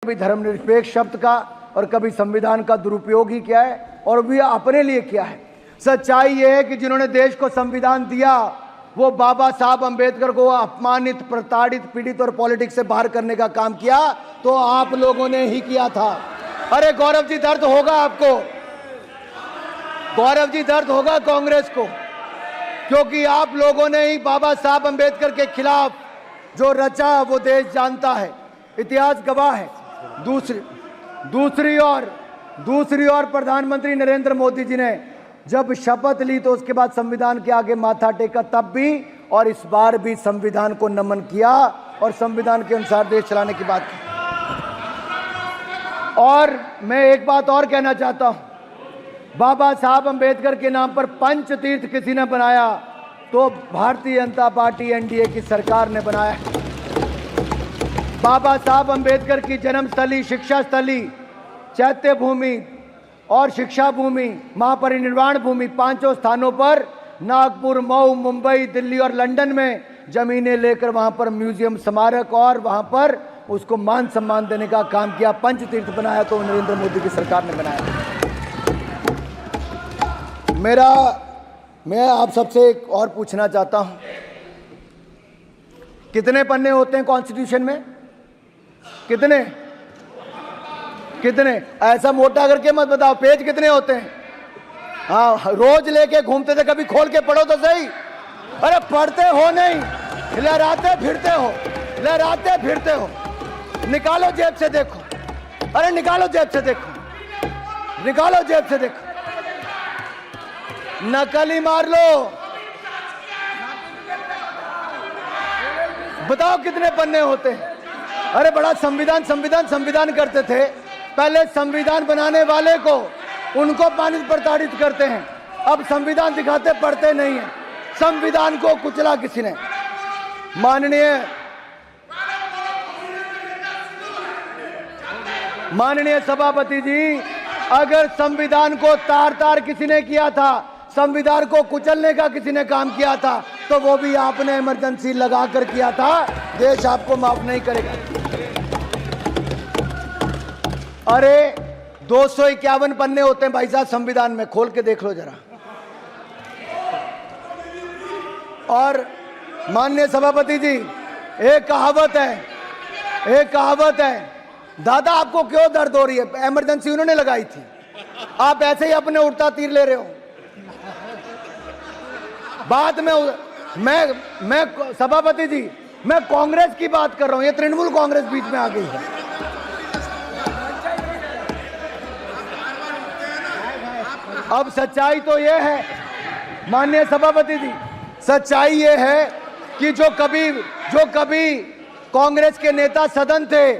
कभी धर्मनिरपेक्ष शब्द का और कभी संविधान का दुरुपयोग ही किया है, और भी अपने लिए किया है। सच्चाई यह है कि जिन्होंने देश को संविधान दिया वो बाबा साहब अंबेडकर को अपमानित, प्रताड़ित, पीड़ित और पॉलिटिक्स से बाहर करने का काम किया तो आप लोगों ने ही किया था। अरे गौरव जी, दर्द होगा आपको, गौरव जी दर्द होगा कांग्रेस को, क्योंकि आप लोगों ने ही बाबा साहब अंबेडकर के खिलाफ जो रचा वो देश जानता है, इतिहास गवाह है। दूसरी ओर प्रधानमंत्री नरेंद्र मोदी जी ने जब शपथ ली तो उसके बाद संविधान के आगे माथा टेका, तब भी और इस बार भी संविधान को नमन किया और संविधान के अनुसार देश चलाने की बात की। और मैं एक बात और कहना चाहता हूं, बाबा साहब अंबेडकर के नाम पर पंच तीर्थ किसी ने बनाया तो भारतीय जनता पार्टी एनडीए की सरकार ने बनाया है। बाबा साहब अंबेडकर की जन्मस्थली, शिक्षा स्थली, चैत्य भूमि और शिक्षा भूमि, महापरिनिर्वाण भूमि, पांचों स्थानों पर नागपुर, मऊ, मुंबई, दिल्ली और लंदन में जमीनें लेकर वहां पर म्यूजियम, स्मारक और वहां पर उसको मान सम्मान देने का काम किया। पंचतीर्थ बनाया तो नरेंद्र मोदी की सरकार ने बनाया। मैं आप सबसे एक और पूछना चाहता हूं, कितने पन्ने होते हैं कॉन्स्टिट्यूशन में? कितने? ऐसा मोटा करके मत बताओ, पेज कितने होते हैं? हाँ, रोज लेके घूमते थे, कभी खोल के पढ़ो तो सही। अरे पढ़ते हो नहीं, लहराते फिरते हो। निकालो जेब से देखो, अरे निकालो जेब से देखो, नकल ही मार लो। बताओ कितने पन्ने होते हैं? अरे बड़ा संविधान करते थे। पहले संविधान बनाने वाले को उनको प्रताड़ित करते हैं, अब संविधान दिखाते, पढ़ते नहीं है। संविधान को कुचला किसी ने। माननीय सभापति जी, अगर संविधान को तार किसी ने किया था, संविधान को कुचलने का किसी ने काम किया था, तो वो भी आपने इमरजेंसी लगाकर किया था। देश आपको माफ नहीं करेगा। अरे 251 पन्ने होते हैं भाई साहब संविधान में, खोल के देख लो जरा। और माननीय सभापति जी, एक कहावत है, दादा आपको क्यों दर्द हो रही है? इमरजेंसी उन्होंने लगाई थी, आप ऐसे ही अपने उड़ता तीर ले रहे हो। बाद में मैं सभापति जी, मैं कांग्रेस की बात कर रहा हूं, ये तृणमूल कांग्रेस बीच में आ गई है। अब सच्चाई तो ये है माननीय सभापति जी, सच्चाई ये है कि जो कभी कांग्रेस के नेता सदन थे,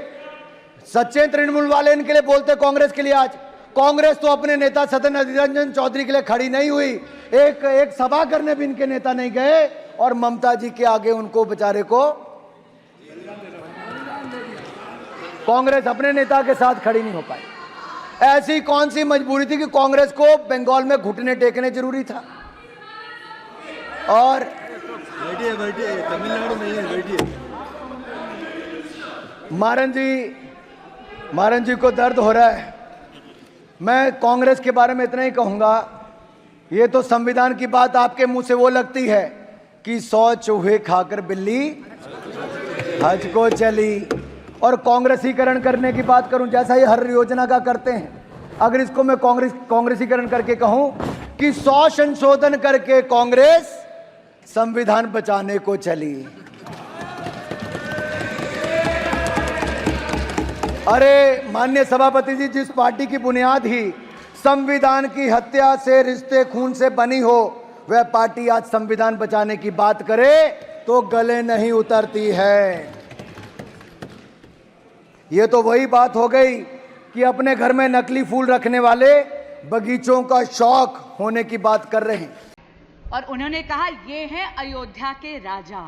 सच्चे तृणमूल वाले इनके लिए बोलते कांग्रेस के लिए। आज कांग्रेस तो अपने नेता सदन अधीर रंजन चौधरी के लिए खड़ी नहीं हुई, एक सभा करने भी इनके नेता नहीं गए, और ममता जी के आगे उनको बेचारे को कांग्रेस अपने नेता के साथ खड़ी नहीं हो पाई। ऐसी कौन सी मजबूरी थी कि कांग्रेस को बंगाल में घुटने टेकने जरूरी था? और बैठिए, तमिलनाडु में है, बैठिए। मारन जी को दर्द हो रहा है। मैं कांग्रेस के बारे में इतना ही कहूंगा, ये तो संविधान की बात आपके मुंह से वो लगती है कि 100 चूहे खाकर बिल्ली हज को चली। और कांग्रेसीकरण करने की बात करूं, जैसा ये हर योजना का करते हैं, अगर इसको मैं कांग्रेसीकरण करके कहूं कि 100 संशोधन करके कांग्रेस संविधान बचाने को चली। अरे माननीय सभापति जी, जिस पार्टी की बुनियाद ही संविधान की हत्या से, रिश्ते खून से बनी हो, वह पार्टी आज संविधान बचाने की बात करे तो गले नहीं उतरती है। यह तो वही बात हो गई कि अपने घर में नकली फूल रखने वाले बगीचों का शौक होने की बात कर रहे हैं। और उन्होंने कहा ये हैं अयोध्या के राजा।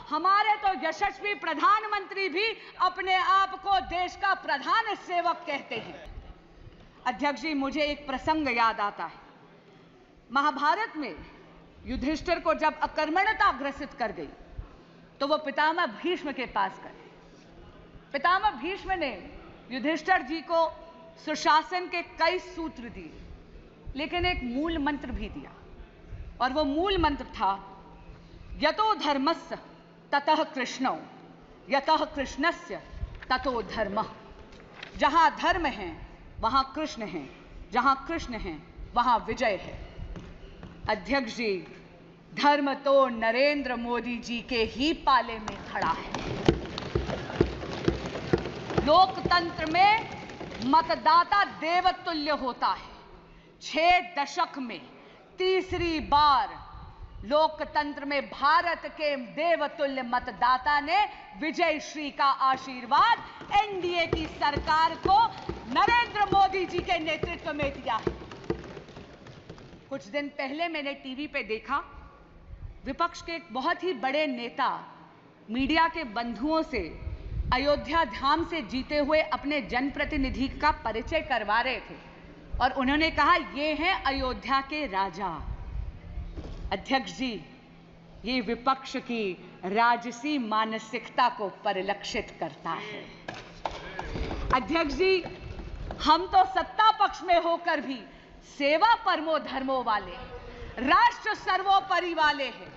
हमारे तो यशस्वी प्रधानमंत्री भी अपने आप को देश का प्रधान सेवक कहते हैं। अध्यक्ष जी, मुझे एक प्रसंग याद आता है। महाभारत में युधिष्ठिर को जब अकर्मण्यता ग्रसित कर गई तो वो पितामह भीष्म के पास गए पितामह भीष्म ने युधिष्ठिर जी को सुशासन के कई सूत्र दिए, लेकिन एक मूल मंत्र भी दिया, और वो मूल मंत्र था यतो धर्मस्य ततः कृष्णो, यतः कृष्णस्य ततो धर्मः। जहां धर्म है वहां कृष्ण है, जहां कृष्ण है वहां विजय है। अध्यक्ष जी, धर्म तो नरेंद्र मोदी जी के ही पाले में खड़ा है। लोकतंत्र में मतदाता देवतुल्य होता है। 6 दशक में तीसरी बार लोकतंत्र में भारत के देवतुल्य मतदाता ने विजय श्री का आशीर्वाद एनडीए की सरकार को नरेंद्र मोदी जी के नेतृत्व में दिया है। कुछ दिन पहले मैंने टीवी पे देखा, विपक्ष के एक बहुत ही बड़े नेता मीडिया के बंधुओं से अयोध्या धाम से जीते हुए अपने जनप्रतिनिधि का परिचय करवा रहे थे, और उन्होंने कहा ये हैं अयोध्या के राजा। अध्यक्ष जी, ये विपक्ष की राजसी मानसिकता को परिलक्षित करता है। अध्यक्ष जी, हम तो सत्ता पक्ष में होकर भी सेवा परमो धर्मो वाले हैं, राष्ट्र सर्वोपरि वाले हैं।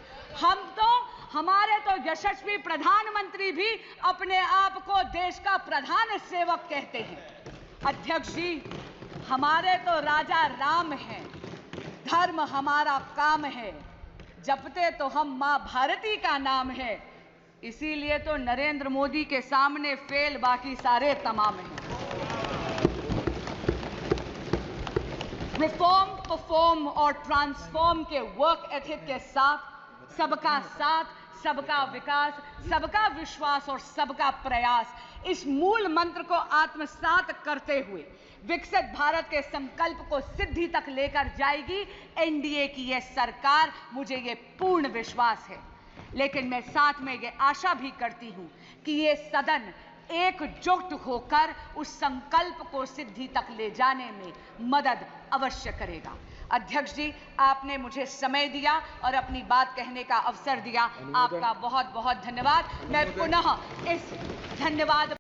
हमारे तो यशस्वी प्रधानमंत्री भी अपने आप को देश का प्रधान सेवक कहते हैं। अध्यक्ष जी, हमारे तो राजा राम हैं, धर्म हमारा काम है, जपते तो हम मां भारती का नाम है। इसीलिए तो नरेंद्र मोदी के सामने फेल बाकी सारे तमाम हैं। रिफॉर्म, परफॉर्म और ट्रांसफॉर्म के वर्क एथिक के साथ सबका विकास, सबका विश्वास और सबका प्रयास, इस मूल मंत्र को आत्मसात करते हुए विकसित भारत के संकल्प को सिद्धि तक लेकर जाएगी एनडीए की यह सरकार, मुझे यह पूर्ण विश्वास है। लेकिन मैं साथ में यह आशा भी करती हूं कि यह सदन एकजुट होकर उस संकल्प को सिद्धि तक ले जाने में मदद अवश्य करेगा। अध्यक्ष जी, आपने मुझे समय दिया और अपनी बात कहने का अवसर दिया, आपका बहुत बहुत धन्यवाद। मैं पुनः इस धन्यवाद